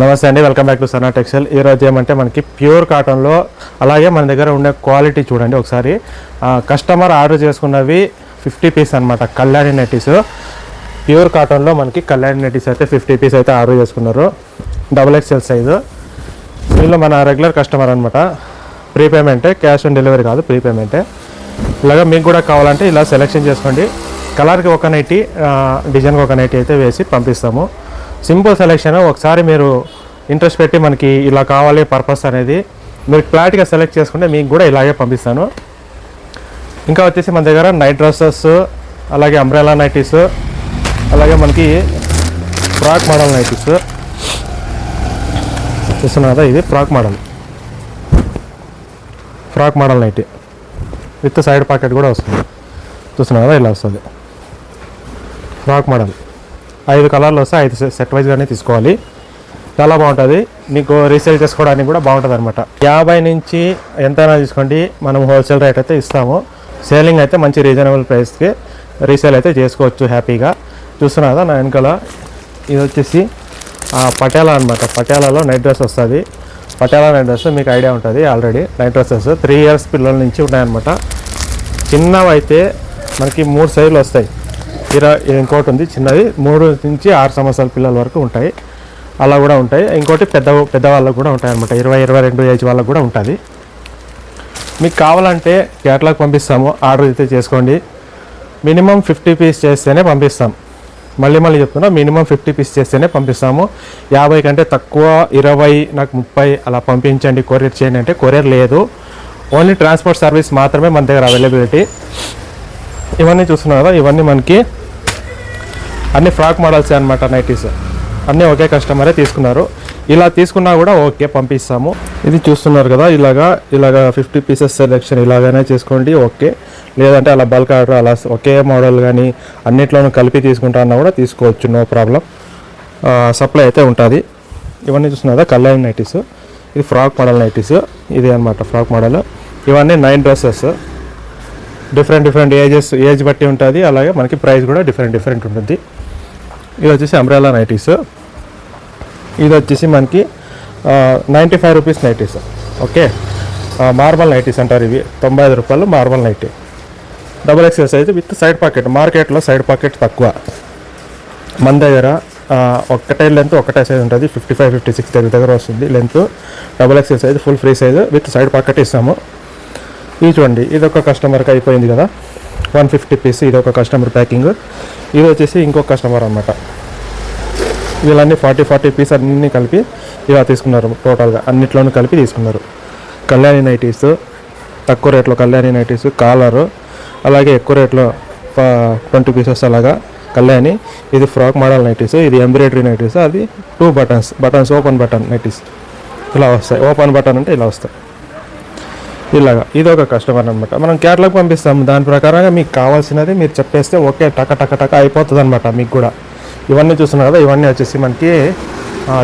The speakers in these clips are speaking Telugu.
నమస్తే అండి, welcome back to Sana textile. ఈరోజు ఏమంటే మనకి ప్యూర్ కాటన్లో అలాగే మన దగ్గర ఉండే క్వాలిటీ చూడండి ఒకసారి. కస్టమర్ ఆర్డర్ చేసుకున్నవి 50 పీస్ అనమాట. కళ్యాణి నైటీస్ ప్యూర్ కాటన్లో మనకి కళ్యాణి నైటీస్ అయితే 50 పీస్ అయితే ఆర్డర్ చేసుకున్నారు. XXL size. వీళ్ళు మన రెగ్యులర్ కస్టమర్ అనమాట. ప్రీపేమెంటే, క్యాష్ ఆన్ డెలివరీ కాదు, ప్రీపేమెంటే. ఇలాగా మీకు కూడా కావాలంటే ఇలా సెలెక్షన్ చేసుకోండి. కలర్కి ఒక నైటీ, డిజైన్కి ఒక నైటీ అయితే వేసి పంపిస్తాము. Simple selection. ఒకసారి మీరు ఇంట్రెస్ట్ పెట్టి మనకి ఇలా కావాలి పర్పస్ అనేది మీరు క్లారిటీగా సెలెక్ట్ చేసుకుంటే మీకు కూడా ఇలాగే పంపిస్తాను. ఇంకా వచ్చేసి మన దగ్గర నైట్ డ్రెస్సెస్, అలాగే అంబ్రెలా నైటీస్, అలాగే మనకి ఫ్రాక్ మోడల్ నైటీస్ చూస్తున్నా. ఇది frock model nightie with side pocket కూడా వస్తుంది. చూస్తున్నా ఇలా వస్తుంది ఫ్రాక్ మోడల్. 5 కలర్లు వస్తాయి. 5 సెట్ వైజ్గానే తీసుకోవాలి. చాలా బాగుంటుంది. మీకు రీసేల్ చేసుకోవడానికి కూడా బాగుంటుంది అనమాట. 50 నుంచి ఎంతైనా తీసుకోండి, మనం హోల్సేల్ రేట్ అయితే ఇస్తాము. సేలింగ్ అయితే మంచి రీజనబుల్ ప్రైస్కి రీసేల్ అయితే చేసుకోవచ్చు హ్యాపీగా. చూస్తున్నారా నా వెనకాల ఇది వచ్చేసి పటియాలా అనమాట. పటియాలాలో నైట్ డ్రెస్ వస్తుంది. పటియాలా నైట్ డ్రెస్ మీకు ఐడియా ఉంటుంది ఆల్రెడీ. నైట్ డ్రెస్సెస్ 3 ఇయర్స్ పిల్లల నుంచి ఉన్నాయన్నమాట. చిన్నవి అయితే మనకి 3 సైజులు వస్తాయి. ఇంకోటి ఉంది చిన్నది 3 నుంచి 6 సంవత్సరాల పిల్లల వరకు ఉంటాయి. అలా కూడా ఉంటాయి. ఇంకోటి పెద్ద వాళ్ళకు కూడా ఉంటాయి అనమాట. 20-22 ఏజ్ వాళ్ళకు కూడా ఉంటుంది. మీకు కావాలంటే కేటలాగ్ పంపిస్తాము. ఆర్డర్ అయితే చేసుకోండి. మినిమం 50 పీస్ చేస్తేనే పంపిస్తాం. మళ్ళీ చెప్తున్నా, మినిమం 50 పీస్ చేస్తేనే పంపిస్తాము. 50 కంటే తక్కువ, 20, నాకు 30 అలా పంపించండి, కొరియర్ చేయండి అంటే కొరియర్ లేదు. ఓన్లీ ట్రాన్స్పోర్ట్ సర్వీస్ మాత్రమే మన దగ్గర అవైలబిలిటీ. ఇవన్నీ చూస్తున్నారు కదా, ఇవన్నీ మనకి అన్ని ఫ్రాక్ మోడల్స్ అనమాట. నైటీస్ అన్నీ ఒకే కస్టమరే తీసుకున్నారు. ఇలా తీసుకున్నా కూడా ఓకే పంపిస్తాము. ఇది చూస్తున్నారు కదా, ఇలాగా 50 పీసెస్ సెలెక్షన్ ఇలాగైనా చేసుకోండి ఓకే. లేదంటే అలా బల్క్ ఆర్డర్ అలా ఒకే మోడల్ కానీ అన్నిట్లోనూ కలిపి తీసుకుంటా అన్నా కూడా తీసుకోవచ్చు, నో ప్రాబ్లం. సప్లై అయితే ఉంటుంది. ఇవన్నీ చూస్తున్నారు కదా కళ్యాణి నైటీస్. ఇది ఫ్రాక్ మోడల్ నైటీస్. ఇది అనమాట ఫ్రాక్ మోడల్. ఇవన్నీ 9 డ్రెస్సెస్. డిఫరెంట్ ఏజ్ బట్టి ఉంటుంది. అలాగే మనకి ప్రైస్ కూడా డిఫరెంట్ ఉంటుంది. ఇది వచ్చేసి అంబ్రెలా నైటీస్. ఇది వచ్చేసి మనకి 95 rupees nighties. Okay, marble nighties అంటారు ఇవి. 95 రూపాయలు marble nightie. XXL size with side pocket. మార్కెట్లో సైడ్ పాకెట్ తక్కువ. మన దగ్గర ఒకటే లెంత్ ఒకటే సైజ్ ఉంటుంది. 55-56 దగ్గర వస్తుంది length. XXL size full free size with side pocket ఇస్తాము. ఇది చూడండి, ఇది ఒక కస్టమర్కి అయిపోయింది కదా, 150 పీస్. ఇది ఒక కస్టమర్ ప్యాకింగ్. ఇది వచ్చేసి ఇంకొక కస్టమర్ అనమాట. వీళ్ళన్నీ 40 పీస్ అన్నీ కలిపి ఇలా తీసుకున్నారు. టోటల్గా అన్నిట్లోనూ కలిపి తీసుకున్నారు. కళ్యాణి నైటీస్ తక్కువ రేట్లో, కళ్యాణి నైటీస్ కాలరు, అలాగే ఎక్కువ రేట్లో 20 పీసెస్ అలాగా కళ్యాణి. ఇది ఫ్రాక్ మోడల్ నైటీస్. ఇది ఎంబ్రాయిడరీ నైటీస్. అది 2 బటన్స్ ఓపెన్ బటన్ నైటీస్ ఇలా వస్తాయి. ఓపెన్ బటన్ అంటే ఇలా వస్తాయి. ఇలాగా ఇది ఒక కస్టమర్ అనమాట. మనం కేటలాగ్ పంపిస్తాము. దాని ప్రకారంగా మీకు కావాల్సినది మీరు చెప్పేస్తే ఓకే, టక అయిపోతుంది అనమాట మీకు కూడా. ఇవన్నీ చూస్తున్నారు కదా, ఇవన్నీ వచ్చేసి మనకి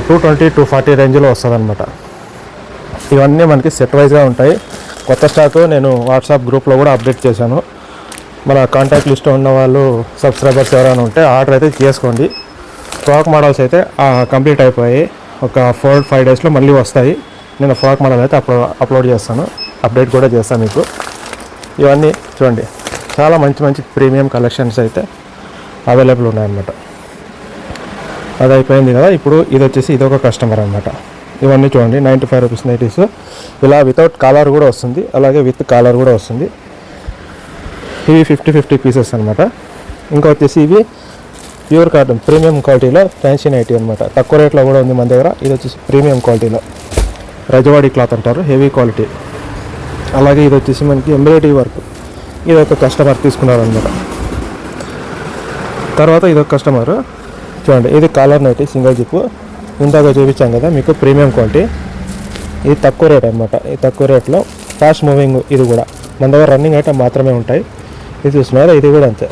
220-240 రేంజ్లో వస్తుంది అనమాట. ఇవన్నీ మనకి సెట్ వైజ్గా ఉంటాయి. కొత్త స్టాక్ నేను వాట్సాప్ గ్రూప్లో కూడా అప్డేట్ చేశాను. మన కాంటాక్ట్ లిస్ట్లో ఉన్న వాళ్ళు సబ్స్క్రైబర్స్ ఎవరైనా ఉంటే ఆర్డర్ అయితే చేసుకోండి. ఫ్రాక్ మోడల్స్ అయితే కంప్లీట్ అయిపోయాయి. ఒక 4-5 డేస్లో మళ్ళీ వస్తాయి. నేను ఫ్రాక్ మోడల్ అయితే అప్లోడ్ చేస్తాను, అప్డేట్ కూడా చేస్తాను మీకు. ఇవన్నీ చూడండి, చాలా మంచి ప్రీమియం కలెక్షన్స్ అయితే అవైలబుల్ ఉన్నాయన్నమాట. అది అయిపోయింది కదా. ఇప్పుడు ఇది వచ్చేసి ఇదొక కస్టమర్ అనమాట. ఇవన్నీ చూడండి 95 రూపీస్ నైటీస్. ఇలా వితౌట్ కాలర్ కూడా వస్తుంది, అలాగే విత్ కాలర్ కూడా వస్తుంది. ఇవి 50 పీసెస్ అనమాట. ఇంకా వచ్చేసి ఇవి ప్యూర్ కాటన్ ప్రీమియం క్వాలిటీలో ఫ్యాన్సీ నైటీ అనమాట. తక్కువ రేట్లో కూడా ఉంది మన దగ్గర. ఇది వచ్చేసి ప్రీమియం క్వాలిటీలో రజవాడి క్లాత్ అంటారు, హెవీ క్వాలిటీ. అలాగే ఇది వచ్చేసి మనకి ఎంబ్రాయిడరీ వర్క్. ఇది ఒక కస్టమర్ తీసుకున్నారనమాట. తర్వాత ఇది ఒక కస్టమర్ చూడండి, ఇది కాలర్ నైటీ సింగిల్ జిప్. ఇందాక చూపించాం కదా మీకు ప్రీమియం క్వాలిటీ. ఇది తక్కువ రేట్ అనమాట. ఈ తక్కువ రేట్లో ఫాస్ట్ మూవింగ్. ఇది కూడా మన దగ్గర రన్నింగ్ ఐటమ్ మాత్రమే ఉంటాయి. ఇది చూస్తున్నారా, ఇది కూడా అంతే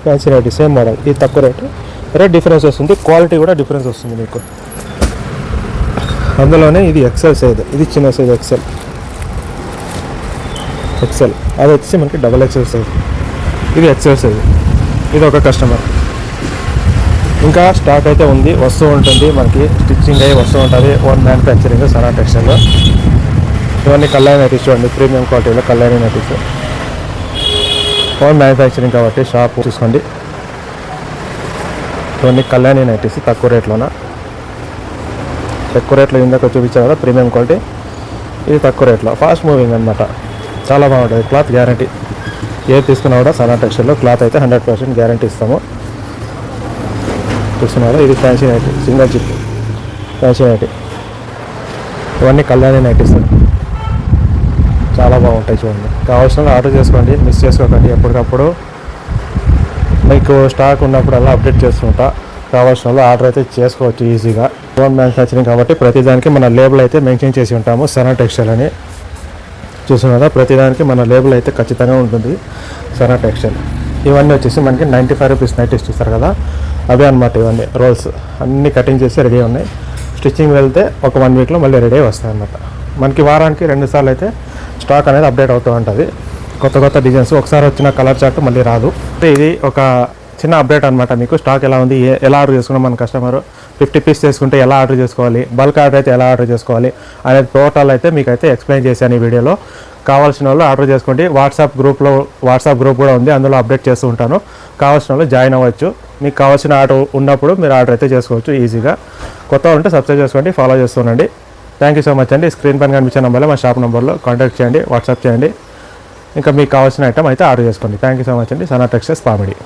ఫ్యాన్సీ నైటీ, సేమ్ మోడల్. ఇది తక్కువ రేట్ డిఫరెన్స్ వస్తుంది, క్వాలిటీ కూడా డిఫరెన్స్ వస్తుంది మీకు. అందులోనే ఇది XL సైజ్, ఇది చిన్న సైజ్ XL. అది వచ్చేసి మనకి XXL సైజ్. ఇది XL సైజ్. ఇది ఒక కస్టమర్. ఇంకా స్టాక్ అయితే ఉంది, వస్తూ ఉంటుంది, మనకి స్టిచ్చింగ్ అయ్యి వస్తూ ఉంటుంది. Own manufacturing Sana textile. ఇవన్నీ కళ్యాణి నైటీస్ చూడండి, ప్రీమియం క్వాలిటీలో కళ్యాణి నైటీస్. ఓన్ మ్యానుఫ్యాక్చరింగ్ కాబట్టి షాప్ చూసుకోండి. ఇవన్నీ కళ్యాణి నైటీస్ తక్కువ రేట్లోన. ఎక్కువ రేట్లో ఇందాక చూపించారు కదా ప్రీమియం క్వాలిటీ, ఇది తక్కువ రేట్లో ఫాస్ట్ మూవింగ్ అనమాట. చాలా బాగుంటుంది. క్లాత్ గ్యారంటీ, ఏది తీసుకున్నా కూడా సనా టెక్స్టైల్లో క్లాత్ అయితే 100% గ్యారంటీ ఇస్తాము. చూస్తున్నారు, ఇది fancy nightie, single zip fancy nightie. ఇవన్నీ కళ్యాణి నైటీస్, చాలా బాగుంటాయి చూడండి. కావాల్సిన ఆర్డర్ చేసుకోండి, మిస్ చేసుకోకండి. ఎప్పటికప్పుడు మీకు స్టాక్ ఉన్నప్పుడు అలా అప్డేట్ చేస్తుంటా. కావాల్సిన వాళ్ళు ఆర్డర్ అయితే చేసుకోవచ్చు ఈజీగా. ఓన్ మ్యానుఫ్యాక్చరింగ్ కాబట్టి ప్రతిదానికి మన లేబుల్ అయితే మెన్షన్ చేసి ఉంటాము, సనా టెక్స్టైల్ అని. చూసాం కదా, ప్రతిదానికి మన లేబుల్ అయితే ఖచ్చితంగా ఉంటుంది, సనా టెక్స్టైల్. ఇవన్నీ వచ్చేసి మనకి 95 రూపీస్ నైటీస్ చూస్తారు కదా, అవే అనమాట. ఇవన్నీ రోల్స్ అన్నీ కటింగ్ చేసి రెడీ ఉన్నాయి. స్టిచ్చింగ్ వెళ్తే ఒక 1 వీక్లో మళ్ళీ రెడీ వస్తాయి అన్నమాట. మనకి వారానికి 2 సార్లు అయితే స్టాక్ అనేది అప్డేట్ అవుతూ ఉంటుంది. కొత్త కొత్త డిజైన్స్, ఒకసారి వచ్చిన కలర్ చార్ట్ మళ్ళీ రాదు. ఇది ఒక చిన్న అప్డేట్ అనమాట. మీకు స్టాక్ ఎలా ఉంది, ఎలా ఆర్డర్ చేసుకున్నాం, మన కస్టమర్ 50 పీస్ చేసుకుంటే ఎలా ఆర్డర్ చేసుకోవాలి, బల్క్ ఆర్డర్ అయితే ఎలా ఆర్డర్ చేసుకోవాలి అనేది టోటల్ అయితే మీకు అయితే ఎక్స్ప్లెయిన్ చేశాను ఈ వీడియోలో. కావాల్సిన వాళ్ళు ఆర్డర్ చేసుకోండి. వాట్సాప్ గ్రూప్ కూడా ఉంది, అందులో అప్డేట్ చేస్తూ ఉంటాను. కావాల్సిన వాళ్ళు జాయిన్ అవ్వచ్చు. మీకు కావాల్సిన ఆర్డర్ ఉన్నప్పుడు మీరు ఆర్డర్ అయితే చేసుకోవచ్చు ఈజీగా. కొత్త ఉంటే సబ్స్క్రైబ్ చేసుకోండి, ఫాలో చేస్తుండండి. థ్యాంక్ యూ సో మచ్ అండి. స్క్రీన్ పైన కనిపించే నెంబర్లో మా షాప్ నెంబర్లో కాంటాక్ట్ చేయండి, వాట్సాప్ చేయండి. ఇంకా మీకు కావాల్సిన ఐటమ్ అయితే ఆర్డర్ చేసుకోండి. థ్యాంక్ యూ సో మచ్ అండి. సనా టెక్స్టైల్స్ పామిడి.